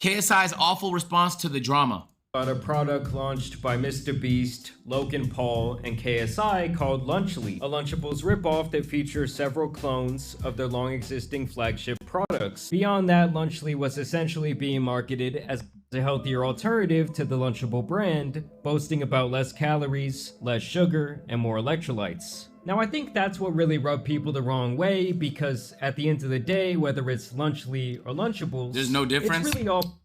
KSI's awful response to the drama. About a product launched by Mr. Beast, Logan Paul, and KSI called Lunchly, a Lunchables ripoff that features several clones of their long-existing flagship products. Beyond that, Lunchly was essentially being marketed as a healthier alternative to the Lunchable brand, boasting about less calories, less sugar, and more electrolytes. Now, I think that's what really rubbed people the wrong way, because at the end of the day, whether it's Lunchly or Lunchables, there's no difference. It's really all...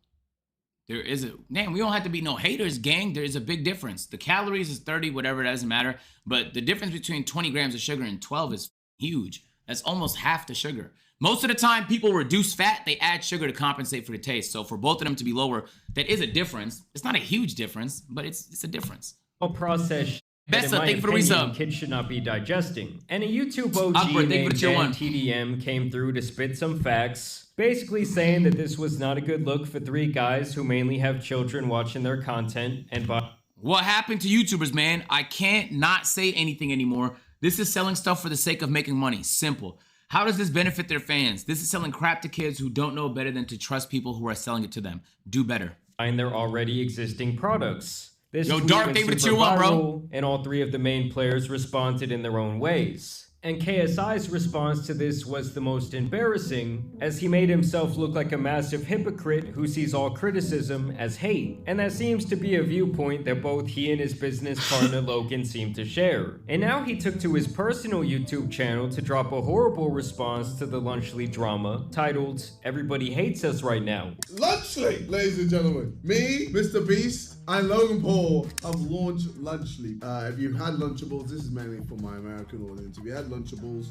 There is a, damn, we don't have to be no haters, gang. There is a big difference. The calories is 30, whatever, it doesn't matter. But the difference between 20 grams of sugar and 12 is huge. That's almost half the sugar. Most of the time, people reduce fat, they add sugar to compensate for the taste. So for both of them to be lower, that is a difference. It's not a huge difference, but it's a difference. Process. Best of, thank you for the resub. Kids should not be digesting. And a YouTube OG named DanTDM came through to spit some facts, basically saying that this was not a good look for 3 guys who mainly have children watching their content and what happened to YouTubers, man? I can't not say anything anymore. This is selling stuff for the sake of making money. Simple. How does this benefit their fans? This is selling crap to kids who don't know better than to trust people who are selling it to them. Do better. And their already existing products. This Yo, Dark, thank you for the 2-1, bro. And all 3 of the main players responded in their own ways. And KSI's response to this was the most embarrassing, as he made himself look like a massive hypocrite who sees all criticism as hate. And that seems to be a viewpoint that both he and his business partner Logan seem to share. And now he took to his personal YouTube channel to drop a horrible response to the Lunchly drama, titled, "Everybody Hates Us Right Now." Lunchly, ladies and gentlemen. Me, Mr. Beast, and Logan Paul have launched Lunchly. If you've had Lunchables, this is mainly for my American audience. If you had Lunchables,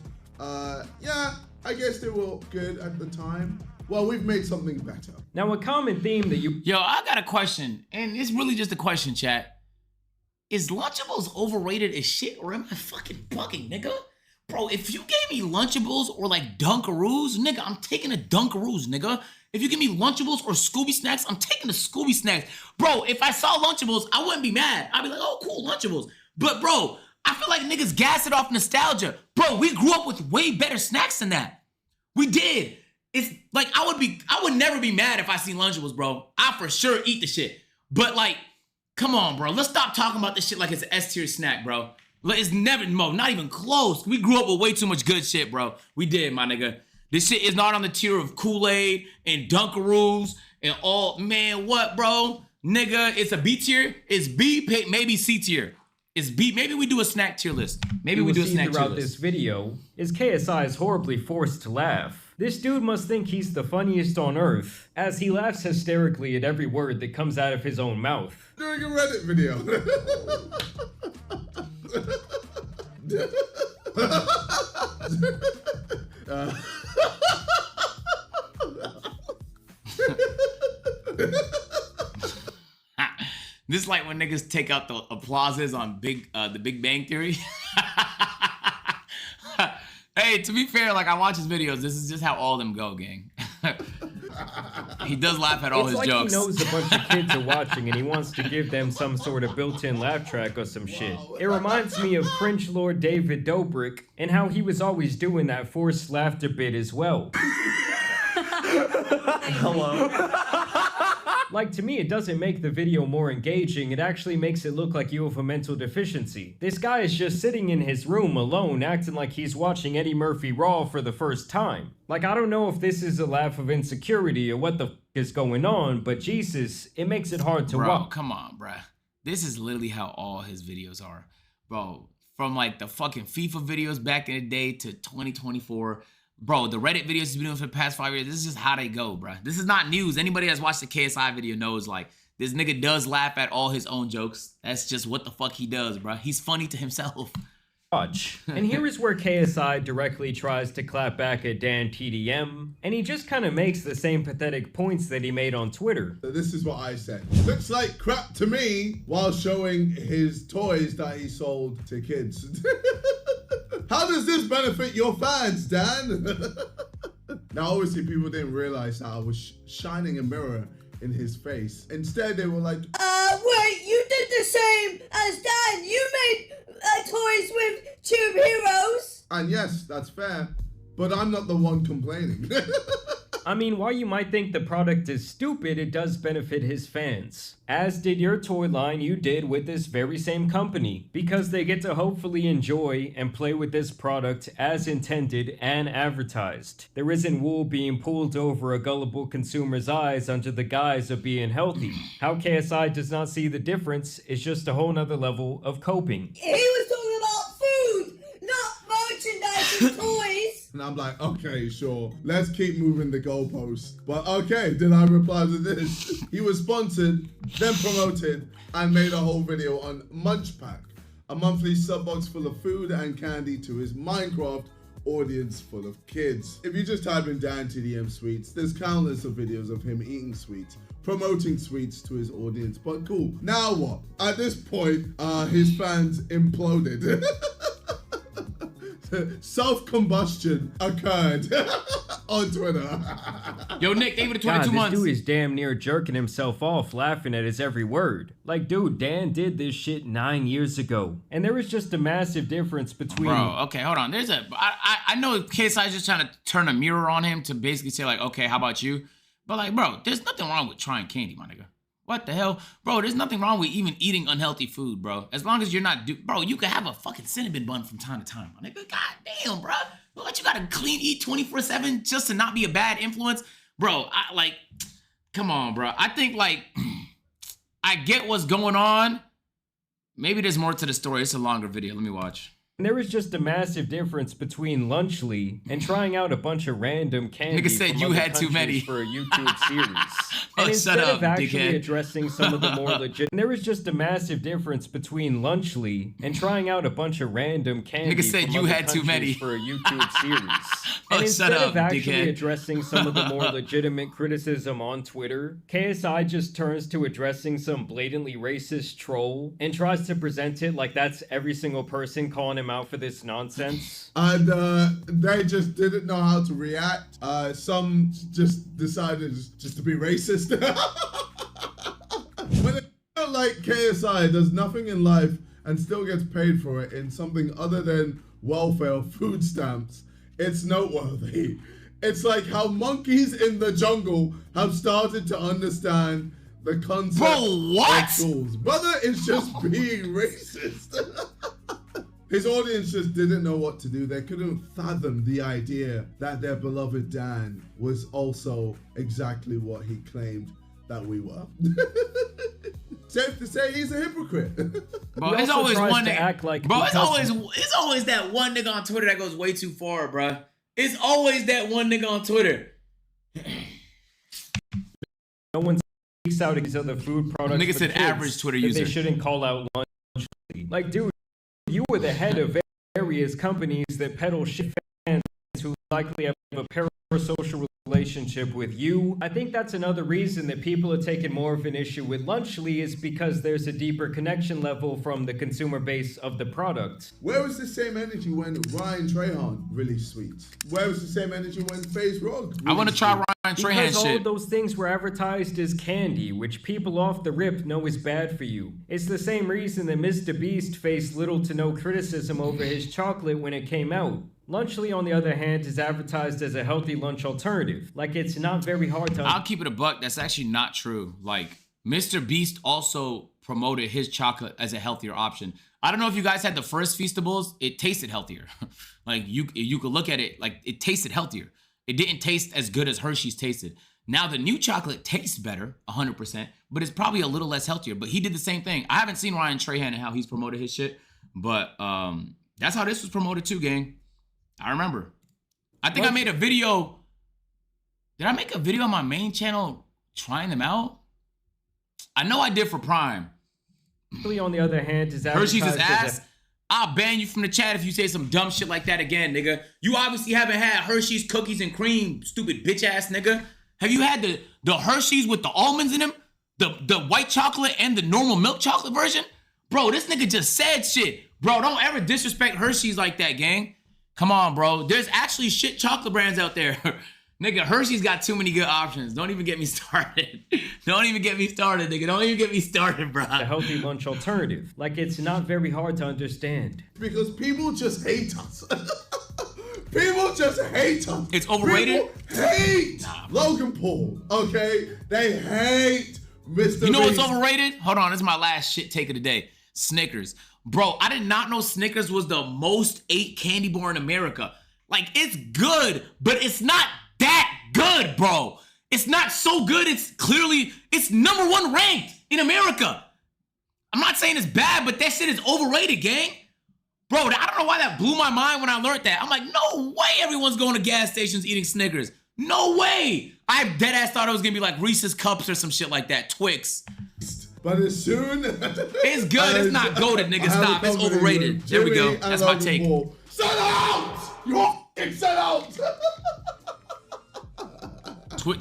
yeah, I guess they were good at the time. Well, we've made something better. Now, a common theme that you... Yo, I got a question, and it's really just a question, chat. Is Lunchables overrated as shit, or am I fucking bugging, nigga? Bro, if you gave me Lunchables or like Dunkaroos, nigga, I'm taking the Dunkaroos, nigga. If you give me Lunchables or Scooby Snacks, I'm taking the Scooby Snacks. Bro, if I saw Lunchables, I wouldn't be mad. I'd be like, oh, cool, Lunchables. But bro, I feel like niggas gas it off nostalgia. Bro, we grew up with way better snacks than that. We did. It's like, I would never be mad if I see Lunchables, bro. I for sure eat the shit. But like, come on, bro. Let's stop talking about this shit like it's an S-tier snack, bro. It's never, not even close. We grew up with way too much good shit, bro. We did, my nigga. This shit is not on the tier of Kool-Aid and Dunkaroos and all, man, what, bro? Nigga, it's a B tier. It's B, maybe C tier. It's B. Maybe we do a snack tier list. Maybe we do a snack tier list. Throughout this video is KSI is horribly forced to laugh. This dude must think he's the funniest on earth, as he laughs hysterically at every word that comes out of his own mouth. Doing a Reddit video. This is like when niggas take out the applauses on the Big Bang Theory. Hey, to be fair, like I watch his videos. This is just how all of them go, gang. He does laugh at all his jokes. He knows a bunch of kids are watching and he wants to give them some sort of built-in laugh track or some shit. It reminds me of French Lord David Dobrik and how he was always doing that forced laughter bit as well. Hello. Like, to me, it doesn't make the video more engaging, it actually makes it look like you have a mental deficiency. This guy is just sitting in his room alone, acting like he's watching Eddie Murphy Raw for the first time. Like, I don't know if this is a laugh of insecurity or what the f is going on, but Jesus, it makes it hard to watch. Come on, bruh. This is literally how all his videos are. Bro, from like the fucking FIFA videos back in the day to 2024, bro, the Reddit videos he's been doing for the past 5 years, this is just how they go, bro. This is not news. Anybody that's watched the KSI video knows, like, this nigga does laugh at all his own jokes. That's just what the fuck he does, bro. He's funny to himself. Watch. And here is where KSI directly tries to clap back at DanTDM, and he just kind of makes the same pathetic points that he made on Twitter. This is what I said. Looks like crap to me, while showing his toys that he sold to kids. How does this benefit your fans, Dan? Now, obviously, people didn't realize that I was shining a mirror in his face. Instead, they were like, wait, you did the same as Dan. You made toys with Tube Heroes. And yes, that's fair, but I'm not the one complaining. I mean, while you might think the product is stupid, it does benefit his fans. As did your toy line you did with this very same company, because they get to hopefully enjoy and play with this product as intended and advertised. There isn't wool being pulled over a gullible consumer's eyes under the guise of being healthy. How KSI does not see the difference is just a whole nother level of coping. He was talking about food, not merchandise and toys. And I'm like, okay, sure. Let's keep moving the goalpost. But okay, did I reply to this? He was sponsored, then promoted, and made a whole video on Munch Pack, a monthly sub box full of food and candy to his Minecraft audience full of kids. If you just type in DanTDM sweets, there's countless of videos of him eating sweets, promoting sweets to his audience. But cool. Now what? At this point, his fans imploded. Self-combustion occurred on Twitter. Yo, Nick, thank you for the 22 God, months. this dude is damn near jerking himself off laughing at his every word. Like, dude, Dan did this shit 9 years ago. And there is just a massive difference between... Bro, okay, hold on. I know KSI is just trying to turn a mirror on him to basically say, like, okay, how about you? But, like, bro, there's nothing wrong with trying candy, my nigga. What the hell? Bro, there's nothing wrong with even eating unhealthy food, bro. As long as you're not... Bro, you can have a fucking cinnamon bun from time to time, my nigga. God damn, bro. What, you gotta clean eat 24/7 just to not be a bad influence? Bro, come on, bro. I think, like, I get what's going on. Maybe there's more to the story. It's a longer video. Let me watch. And there is just a massive difference between Lunchly and trying out a bunch of random candy Nigga said from you other had too many. countries for a YouTube series. Oh, And instead shut up, of actually dickhead. addressing some of the more legit, and there is just a massive difference between Lunchly and trying out a bunch of random candy Nigga said from you other had too countries many. for a YouTube series. Oh, And shut instead up, of actually dickhead. addressing some of the more legitimate criticism on Twitter, KSI just turns to addressing some blatantly racist troll and tries to present it like that's every single person calling him out for this nonsense. And they just didn't know how to react. Some just decided just to be racist. When a like KSI does nothing in life and still gets paid for it in something other than welfare food stamps, it's noteworthy. It's like how monkeys in the jungle have started to understand the concept Bro, what? of tools. Brother is just being racist. His audience just didn't know what to do. They couldn't fathom the idea that their beloved Dan was also exactly what he claimed that we were. Safe to say he's a hypocrite. Bro, He it's also always tries one to nigga. act like Bro, because- it's always that one nigga on Twitter that goes way too far, bro. It's always that one nigga on Twitter. No one speaks out these other food products. Nigga for said kids average Twitter that user. They shouldn't call out Lunchly. Like, dude, you were the head of various companies that peddle shit fans who likely have a parasocial relationship with you. I think that's another reason that people are taking more of an issue with Lunchly is because there's a deeper connection level from the consumer base of the product. Where was the same energy when Ryan Trahan released sweets? Where was the same energy when FaZe Rog I want to released try sweets? Ryan Because Trahan all shit. of those things were advertised as candy, which people off the rip know is bad for you. It's the same reason that Mr. Beast faced little to no criticism over his chocolate when it came out. Lunchly, on the other hand, is advertised as a healthy lunch alternative. Like, it's not very hard to... I'll keep it a buck. That's actually not true. Like, Mr. Beast also promoted his chocolate as a healthier option. I don't know if you guys had the first Feastables. It tasted healthier. Like, you could look at it, like, it tasted healthier. It didn't taste as good as Hershey's tasted. Now, the new chocolate tastes better, 100%, but it's probably a little less healthier. But he did the same thing. I haven't seen Ryan Trahan and how he's promoted his shit, but that's how this was promoted too, gang. I remember. I think I made a video. Did I make a video on my main channel trying them out? I know I did for Prime. On the other hand, is advertised Hershey's is as ass. I'll ban you from the chat if you say some dumb shit like that again, nigga. You obviously haven't had Hershey's cookies and cream, stupid bitch ass nigga. Have you had the Hershey's with the almonds in them? The white chocolate and the normal milk chocolate version? Bro, this nigga just said shit. Bro, don't ever disrespect Hershey's like that, gang. Come on, bro. There's actually shit chocolate brands out there. Nigga, Hershey's got too many good options. Don't even get me started. Don't even get me started, nigga. Don't even get me started, bro. a healthy lunch alternative. Like, it's not very hard to understand. Because people just hate us. People just hate him. It's overrated? People hate Logan Paul, okay? They hate Mr. You know what's Beast. overrated? Hold on, this is my last shit take of the day. Snickers. Bro, I did not know Snickers was the most ate candy bar in America. Like, it's good, but it's not that good, bro. It's not so good. It's number 1 ranked in America. I'm not saying it's bad, but that shit is overrated, gang. Bro, I don't know why that blew my mind when I learned that. I'm like, no way everyone's going to gas stations eating Snickers. No way. I deadass thought it was going to be like Reese's Cups or some shit like that. Twix. But as soon It's good. It's not goated, nigga. Stop. It's overrated. There we go. That's my take. Sell out! You're f***ing sell out!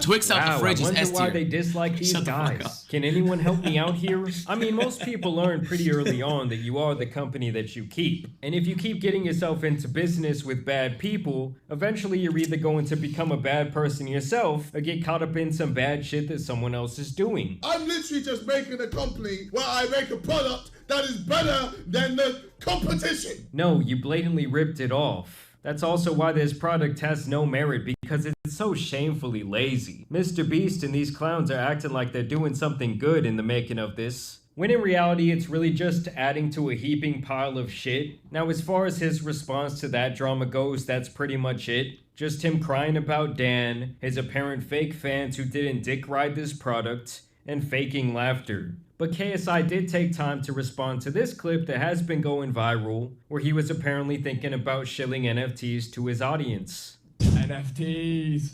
Twix out the fridge is S I wonder why tier. they dislike these guys. Can anyone help me out here? I mean, most people learn pretty early on that you are the company that you keep. And if you keep getting yourself into business with bad people, eventually you're either going to become a bad person yourself or get caught up in some bad shit that someone else is doing. I'm literally just making a company where I make a product that is better than the competition. No, you blatantly ripped it off. That's also why this product has no merit, because it's so shamefully lazy. Mr. Beast and these clowns are acting like they're doing something good in the making of this, when in reality it's really just adding to a heaping pile of shit. Now, as far as his response to that drama goes, that's pretty much it. Just him crying about Dan, his apparent fake fans who didn't dick ride this product, and faking laughter. But KSI did take time to respond to this clip that has been going viral, where he was apparently thinking about shilling NFTs to his audience. NFTs.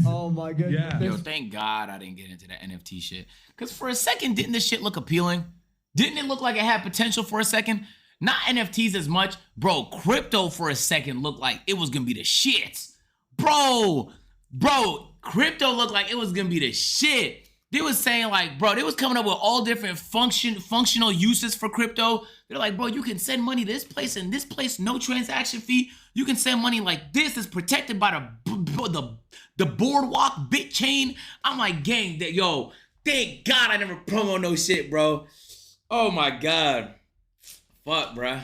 Oh my goodness. Yeah. Yo, thank God I didn't get into that NFT shit. Because for a second, didn't this shit look appealing? Didn't it look like it had potential for a second? Not NFTs as much. Bro, crypto for a second looked like it was going to be the shit. Bro, crypto looked like it was going to be the shit. They was saying like, bro, they was coming up with all different functional uses for crypto. They're like, bro, you can send money this place and this place, no transaction fee. You can send money like this. It's protected by the boardwalk bit chain. I'm like, gang, yo, thank God I never promo no shit, bro. Oh my God. Fuck, bro.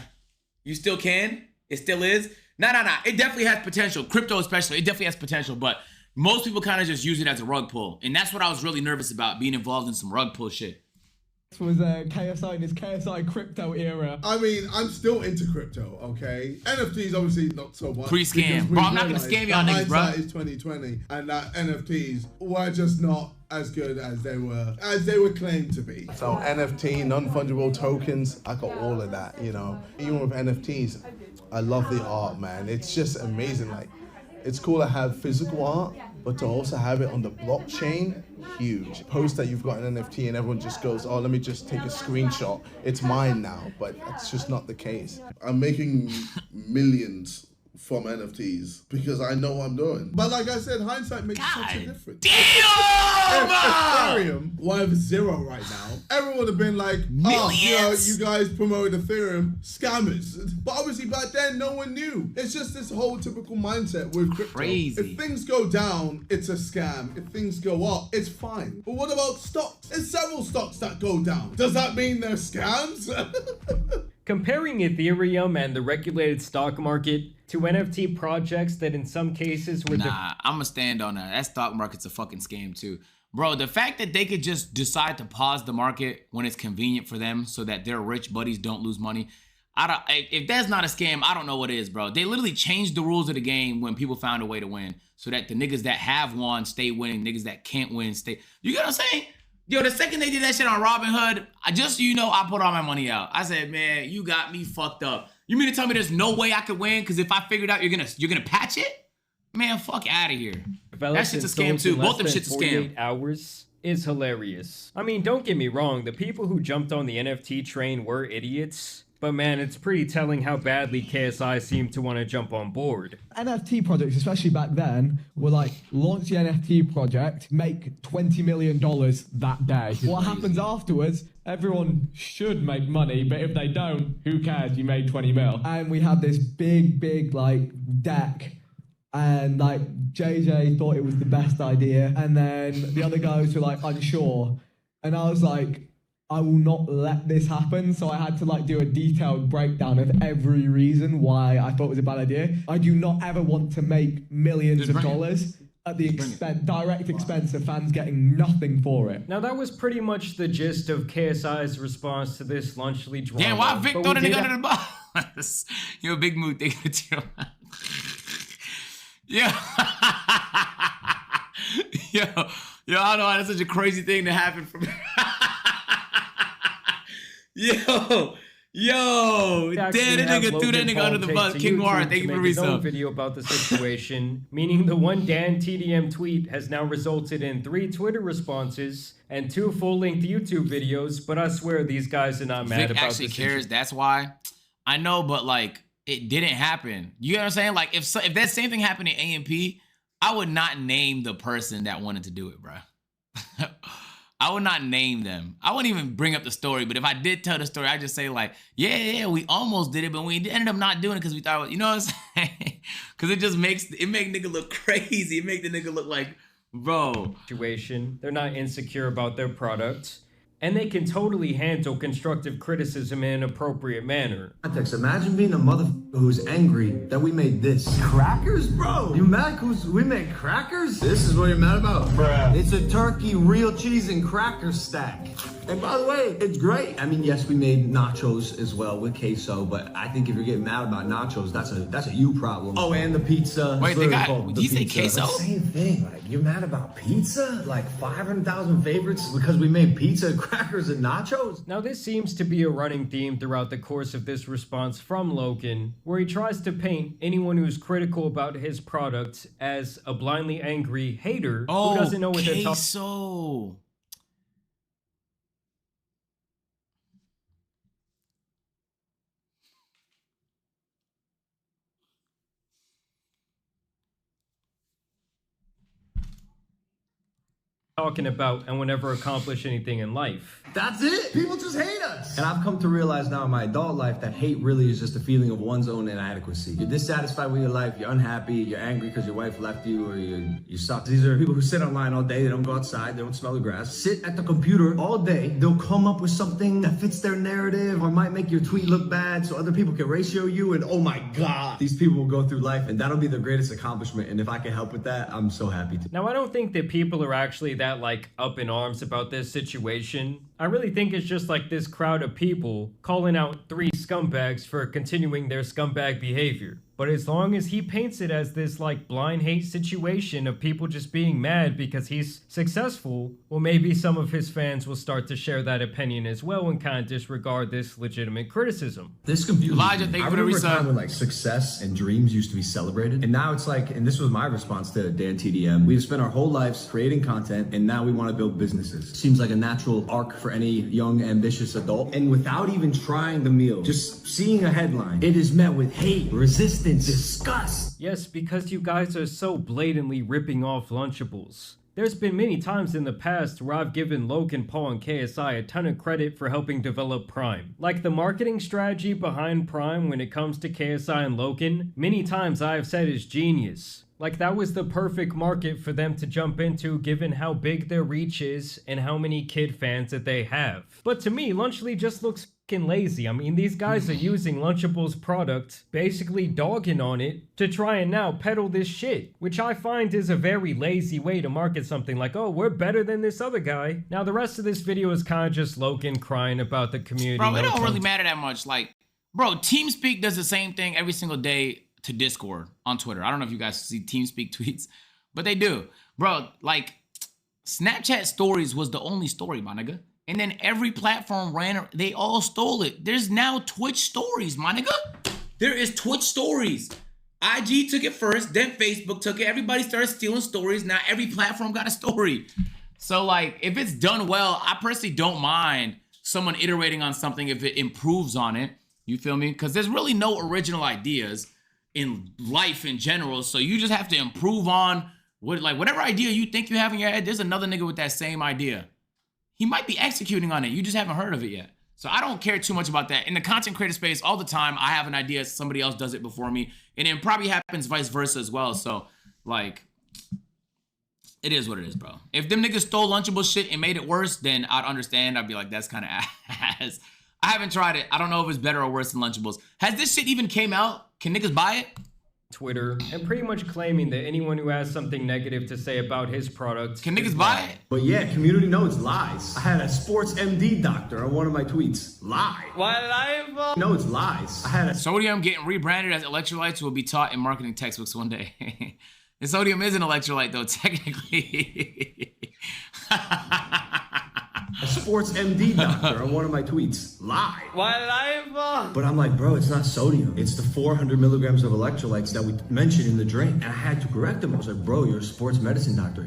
You still can? It still is? Nah. It definitely has potential. Crypto especially, it definitely has potential, but most people kind of just use it as a rug pull. And that's what I was really nervous about, being involved in some rug pull shit. This was KSI in his KSI crypto era. I mean, I'm still into crypto, okay? NFTs obviously not so much. Pre-scam. Bro, I'm not gonna scam y'all niggas, bro. Hindsight is 2020, and that NFTs were just not as good as they were claimed to be. So NFT, non-fungible tokens, I got all of that, you know. Even with NFTs, I love the art, man. It's just amazing. Like, it's cool to have physical art, but to also have it on the blockchain, huge. Post that you've got an NFT and everyone just goes, oh, let me just take a screenshot. It's mine now, but that's just not the case. I'm making millions from NFTs because I know what I'm doing. But like I said, hindsight makes such a difference. Damn! Ethereum, whatever zero right now, everyone would have been like, oh, you guys promoted Ethereum, scammers. But obviously back then, no one knew. It's just this whole typical mindset with crypto. Crazy. If things go down, it's a scam. If things go up, it's fine. But what about stocks? There's several stocks that go down. Does that mean they're scams? Comparing Ethereum and the regulated stock market to NFT projects that in some cases were... Nah, I'ma stand on that. That stock market's a fucking scam too. Bro, the fact that they could just decide to pause the market when it's convenient for them so that their rich buddies don't lose money, if that's not a scam, I don't know what is, bro. They literally changed the rules of the game when people found a way to win so that the niggas that have won stay winning, niggas that can't win stay... You get what I'm saying? Yo, the second they did that shit on Robinhood, just so you know, I put all my money out. I said, man, you got me fucked up. You mean to tell me there's no way I could win? Because if I figured out you're gonna patch it? Man, fuck out of here. That shit's a scam too. Both them shit's a scam. Hours is hilarious. I mean, don't get me wrong. The people who jumped on the NFT train were idiots. But man, it's pretty telling how badly KSI seemed to want to jump on board. NFT projects, especially back then, were like, launch the NFT project, make $20 million that day. What happens afterwards, everyone should make money, but if they don't, who cares? You made 20 mil. And we had this big, like, deck. And like, JJ thought it was the best idea. And then the other guys were like, unsure. And I was like, I will not let this happen. So I had to like do a detailed breakdown of every reason why I thought it was a bad idea. I do not ever want to make millions of dollars at the direct expense of fans getting nothing for it. Now that was pretty much the gist of KSI's response to this Lunchly drama. Damn, why Vic throw the nigga under the bus? Yo, big mood, take it to your Yeah. Yo, I don't know why that's such a crazy thing to happen for me. Yo, damn, that nigga threw that nigga under the bus. King War, thank you for resub. Video about the situation, meaning the one DanTDM tweet has now resulted in 3 Twitter responses and 2 full-length YouTube videos. But I swear these guys are not mad Vic about actually this. cares. That's why. I know, but like it didn't happen. You know what I'm saying? Like if that same thing happened in AMP, I would not name the person that wanted to do it, bro. I would not name them. I wouldn't even bring up the story. But if I did tell the story, I'd just say like, yeah, we almost did it, but we ended up not doing it because we thought, you know what I'm saying? Because it make nigga look crazy. It make the nigga look like, bro. Situation. They're not insecure about their product. And they can totally handle constructive criticism in an appropriate manner. Context. Imagine being a mother who's angry that we made this. Crackers, bro? You mad cause we made crackers? This is what you're mad about? Bruh. It's a turkey, real cheese, and cracker stack. And by the way, it's great. I mean, yes, we made nachos as well with queso, but I think if you're getting mad about nachos, that's a you problem. Oh, and the pizza. Wait, did you say queso? Same thing. Like, you're mad about pizza? Like 500,000 favorites because we made pizza, crackers, and nachos? Now this seems to be a running theme throughout the course of this response from Logan, where he tries to paint anyone who's critical about his product as a blindly angry hater who doesn't know what they're talking. About and will never accomplish anything in life. That's it. People just hate us. And I've come to realize now in my adult life that hate really is just a feeling of one's own inadequacy. You're dissatisfied with your life, you're unhappy, you're angry because your wife left you, or you suck. These are people who sit online all day, they don't go outside, they don't smell the grass, sit at the computer all day, they'll come up with something that fits their narrative or might make your tweet look bad so other people can ratio you, and oh my god, these people will go through life and that'll be their greatest accomplishment, and if I can help with that, I'm so happy to. Now I don't think that people are actually that like up in arms about this situation. I really think it's just like this crowd of people calling out 3 scumbags for continuing their scumbag behavior. But as long as he paints it as this like blind hate situation of people just being mad because he's successful, well, maybe some of his fans will start to share that opinion as well and kind of disregard this legitimate criticism. This confuses Elijah, me. thank I you for the remember a time resub. when like success and dreams used to be celebrated, and now it's like, and this was my response to DanTDM, we've spent our whole lives creating content and now we want to build businesses. Seems like a natural arc for any young ambitious adult, and without even trying the meal, just seeing a headline, it is met with hate, resistance, disgust. Yes, because you guys are so blatantly ripping off Lunchables. There's been many times in the past where I've given Logan Paul and KSI a ton of credit for helping develop Prime. Like the marketing strategy behind Prime when it comes to KSI and Logan, many times I have said is genius. Like that was the perfect market for them to jump into given how big their reach is and how many kid fans that they have. But to me, Lunchly just looks fucking lazy. I mean, these guys are using Lunchable's product, basically dogging on it, to try and now peddle this shit, which I find is a very lazy way to market something like, oh, we're better than this other guy. Now, the rest of this video is kind of just Logan crying about the community. Bro, it don't really matter that much. Like, bro, TeamSpeak does the same thing every single day to Discord on Twitter. I don't know if you guys see TeamSpeak tweets, but they do. Bro, like, Snapchat stories was the only story, my nigga. And then every platform they all stole it. There's now Twitch stories, my nigga. There is Twitch stories. IG took it first, then Facebook took it. Everybody started stealing stories. Now every platform got a story. So like, if it's done well, I personally don't mind someone iterating on something if it improves on it. You feel me? Because there's really no original ideas in life in general. So you just have to improve on whatever idea you think you have in your head. There's another nigga with that same idea. He might be executing on it. You just haven't heard of it yet. So I don't care too much about that. In the content creator space, all the time, I have an idea, somebody else does it before me. And it probably happens vice versa as well. So, like, It is what it is, bro. If them niggas stole Lunchable shit and made it worse, then I'd understand. I'd be like, that's kind of ass. I haven't tried it. I don't know if it's better or worse than Lunchables. Has this shit even came out? Can niggas buy it? Twitter, and pretty much claiming that anyone who has something negative to say about his product Can niggas buy it? But yeah, community knows lies. I had a sports MD doctor on one of my tweets. Lie. Why did I No, it's lies. I had a Sodium getting rebranded as electrolytes will be taught in marketing textbooks one day. And sodium is an electrolyte, though, technically. sports MD doctor on one of my tweets. Lie. Why did I But I'm like, bro, it's not sodium. It's the 400 milligrams of electrolytes that we mentioned in the drink. And I had to correct him. I was like, bro, you're a sports medicine doctor.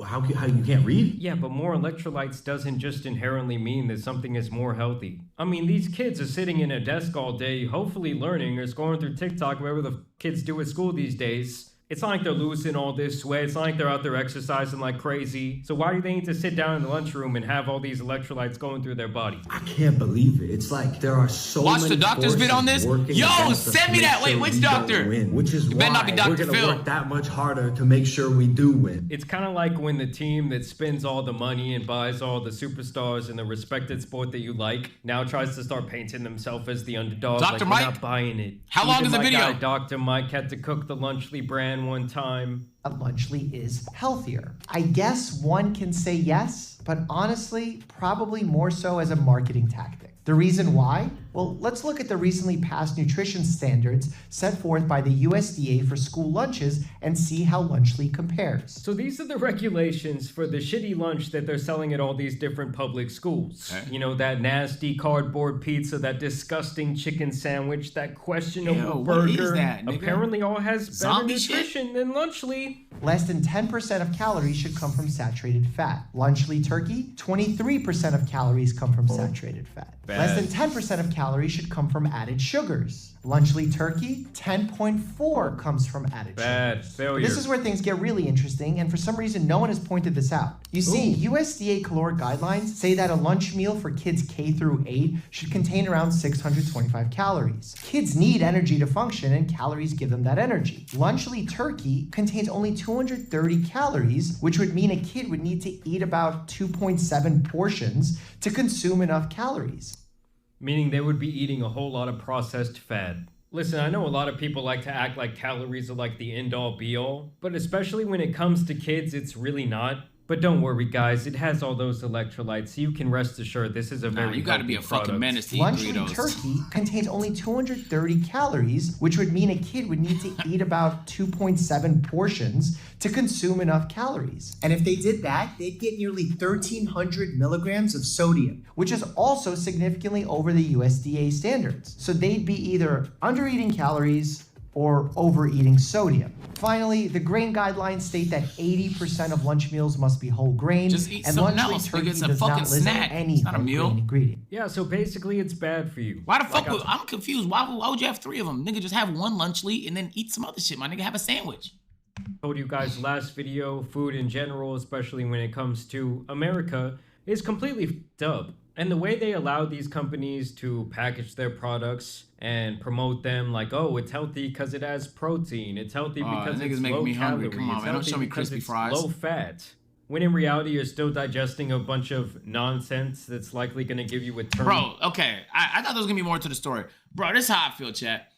How you can't read? Yeah, but more electrolytes doesn't just inherently mean that something is more healthy. I mean, these kids are sitting in a desk all day, hopefully learning or scrolling through TikTok, whatever the kids do at school these days. It's not like they're losing all this weight. It's not like they're out there exercising like crazy. So why do they need to sit down in the lunchroom and have all these electrolytes going through their body? I can't believe it. It's like there are so Watch many the doctor's vid on this. working Yo, against us send to me make that. Wait, sure which we doctor? don't win, which is It why better not be Dr. we're going to Phil. work that much harder to make sure we do win. It's kind of like when the team that spends all the money and buys all the superstars in the respected sport that you like now tries to start painting themselves as the underdog. Dr. Like, we're Mike? not buying it. How long Even is the my video? guy, Dr. Mike had to cook the Lunchly brand one time. Lunchly is healthier. I guess one can say yes, but honestly, probably more so as a marketing tactic. The reason why? Well, let's look at the recently passed nutrition standards set forth by the USDA for school lunches and see how Lunchly compares. So these are the regulations for the shitty lunch that they're selling at all these different public schools. Okay. You know, that nasty cardboard pizza, that disgusting chicken sandwich, that questionable Ew, what burger. is that, nigga? Apparently all has better Zombie shit? nutrition than Lunchly. Less than 10% of calories should come from saturated fat. Lunchly turkey, 23% of calories come from saturated fat. Bad. Less than 10% of calories should come from added sugars. Lunchly turkey, 10.4 comes from added Bad. sugars. Failure. This is where things get really interesting, and for some reason, no one has pointed this out. You see, USDA caloric guidelines say that a lunch meal for kids K through 8 should contain around 625 calories. Kids need energy to function, and calories give them that energy. Lunchly turkey contains only 230 calories, which would mean a kid would need to eat about 2.7 portions to consume enough calories. Meaning they would be eating a whole lot of processed fat. Listen, I know a lot of people like to act like calories are like the end-all be-all, but especially when it comes to kids, it's really not. But don't worry, guys, it has all those electrolytes, so you can rest assured this is a very You gotta be a healthy fucking product. menace to eat Lunchly Doritos. turkey contains only 230 calories, which would mean a kid would need to eat about 2.7 portions to consume enough calories. And if they did that, they'd get nearly 1,300 milligrams of sodium. Which is also significantly over the USDA standards. So they'd be either under-eating calories or overeating sodium. Finally, the grain guidelines state that 80% of lunch meals must be whole grain, Just eat and something Lunchly else, nigga. turkey It's a does not fucking list snack. any It's not a whole meal. grain ingredient. Yeah, so basically it's bad for you. Why the fuck Like would, I'm confused. Why would you have 3 of them? Nigga, just have one Lunchly and then eat some other shit, my nigga. Have a sandwich. Told you guys last video, food in general, especially when it comes to America, is completely f***ed up. And the way they allow these companies to package their products and promote them like, oh, it's healthy because it has protein. It's healthy because niggas it's making low me hungry. calorie. Come on, It's man. Don't healthy show me because crispy it's fries. low fat. When in reality, you're still digesting a bunch of nonsense that's likely going to give you a turn. Bro, okay. I thought there was gonna be more to the story. Bro, this is how I feel, chat.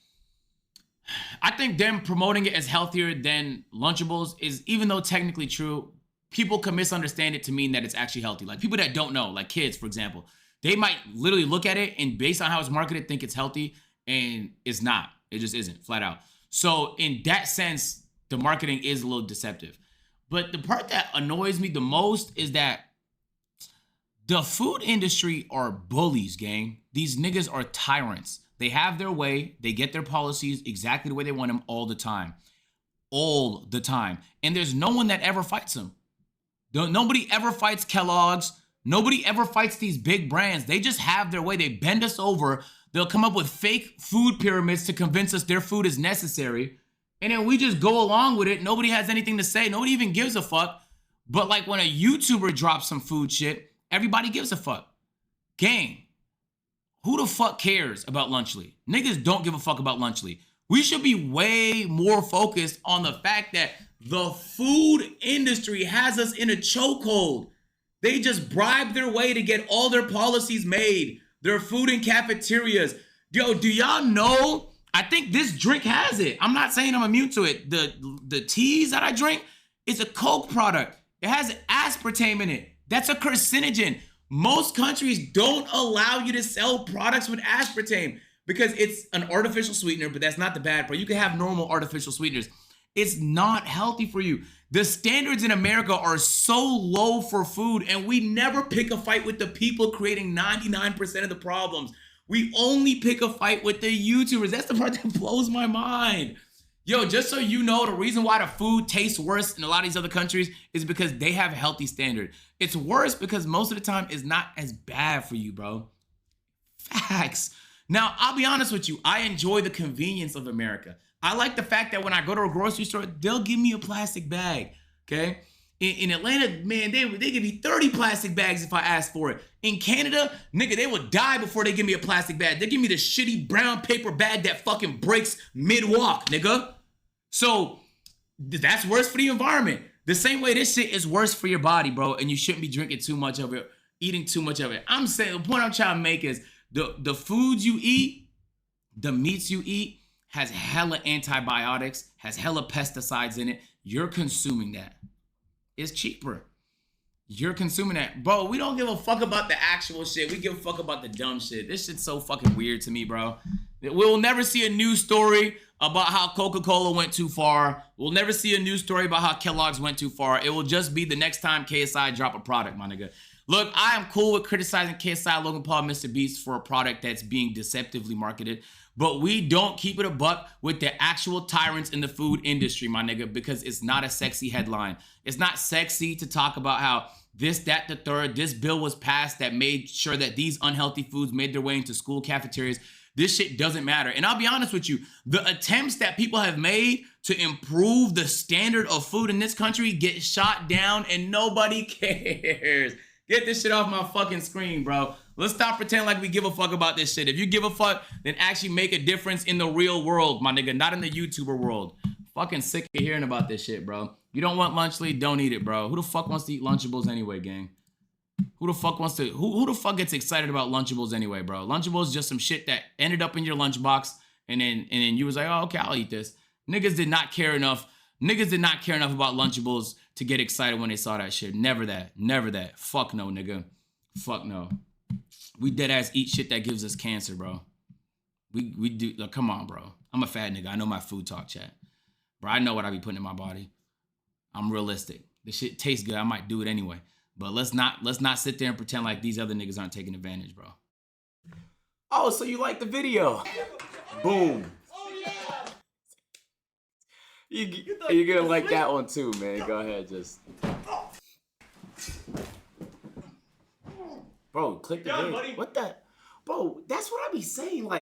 I think them promoting it as healthier than Lunchables is, even though technically true, people can misunderstand it to mean that it's actually healthy. Like people that don't know, like kids, for example, they might literally look at it and based on how it's marketed, think it's healthy, and it's not. It just isn't, flat out. So in that sense, the marketing is a little deceptive. But the part that annoys me the most is that the food industry are bullies, gang. These niggas are tyrants. They have their way. They get their policies exactly the way they want them all the time. All the time. And there's no one that ever fights them. Nobody ever fights Kellogg's. Nobody ever fights these big brands. They just have their way. They bend us over. They'll come up with fake food pyramids to convince us their food is necessary. And then we just go along with it. Nobody has anything to say. Nobody even gives a fuck. But like when a YouTuber drops some food shit, everybody gives a fuck. Gang, who the fuck cares about Lunchly? Niggas don't give a fuck about Lunchly. We should be way more focused on the fact that The food industry has us in a chokehold. They just bribe their way to get all their policies made. Their food in cafeterias. Yo, do y'all know? I think this drink has it. I'm not saying I'm immune to it. The teas that I drink is a Coke product. It has aspartame in it. That's a carcinogen. Most countries don't allow you to sell products with aspartame because it's an artificial sweetener, but that's not the bad part. You can have normal artificial sweeteners. It's not healthy for you. The standards in America are so low for food, and we never pick a fight with the people creating 99% of the problems. We only pick a fight with the YouTubers. That's the part that blows my mind. Yo, just so you know, the reason why the food tastes worse in a lot of these other countries is because they have a healthy standard. It's worse because most of the time it's not as bad for you, bro. Facts. Now, I'll be honest with you. I enjoy the convenience of America. I like the fact that when I go to a grocery store, they'll give me a plastic bag, okay? In Atlanta, man, they give me 30 plastic bags if I ask for it. In Canada, nigga, they would die before they give me a plastic bag. They give me the shitty brown paper bag that fucking breaks mid-walk, nigga. So that's worse for the environment. The same way this shit is worse for your body, bro, and you shouldn't be drinking too much of it, eating too much of it. I'm saying, the point I'm trying to make is the foods you eat, the meats you eat, has hella antibiotics, has hella pesticides in it. You're consuming that. It's cheaper. You're consuming that. Bro, we don't give a fuck about the actual shit. We give a fuck about the dumb shit. This shit's so fucking weird to me, bro. We'll never see a news story about how Coca-Cola went too far. We'll never see a news story about how Kellogg's went too far. It will just be the next time KSI drop a product, my nigga. Look, I am cool with criticizing KSI, Logan Paul, Mr. Beast for a product that's being deceptively marketed. But we don't keep it a buck with the actual tyrants in the food industry, my nigga, because it's not a sexy headline. It's not sexy to talk about how this, that, the third, this bill was passed that made sure that these unhealthy foods made their way into school cafeterias. This shit doesn't matter. And I'll be honest with you, the attempts that people have made to improve the standard of food in this country get shot down and nobody cares. Get this shit off my fucking screen, bro. Let's stop pretending like we give a fuck about this shit. If you give a fuck, then actually make a difference in the real world, my nigga, not in the YouTuber world. Fucking sick of hearing about this shit, bro. You don't want Lunchly, don't eat it, bro. Who the fuck wants to eat Lunchables anyway, gang? Who the fuck wants to, who the fuck gets excited about Lunchables anyway, bro? Lunchables is just some shit that ended up in your lunchbox and then you was like, oh, okay, I'll eat this. Niggas did not care enough. Niggas did not care enough about Lunchables to get excited when they saw that shit. Never that. Never that. Fuck no, nigga. Fuck no. We dead ass eat shit that gives us cancer, bro. We do. Look, come on, bro. I'm a fat nigga. I know my food talk, chat. Bro, I know what I be putting in my body. I'm realistic. The shit tastes good. I might do it anyway. But let's not sit there and pretend like these other niggas aren't taking advantage, bro. Oh, so you like the video? Boom. You're gonna like that one too, man. Go ahead, just. Bro, click the video. What the? Bro, that's what I be saying. Like.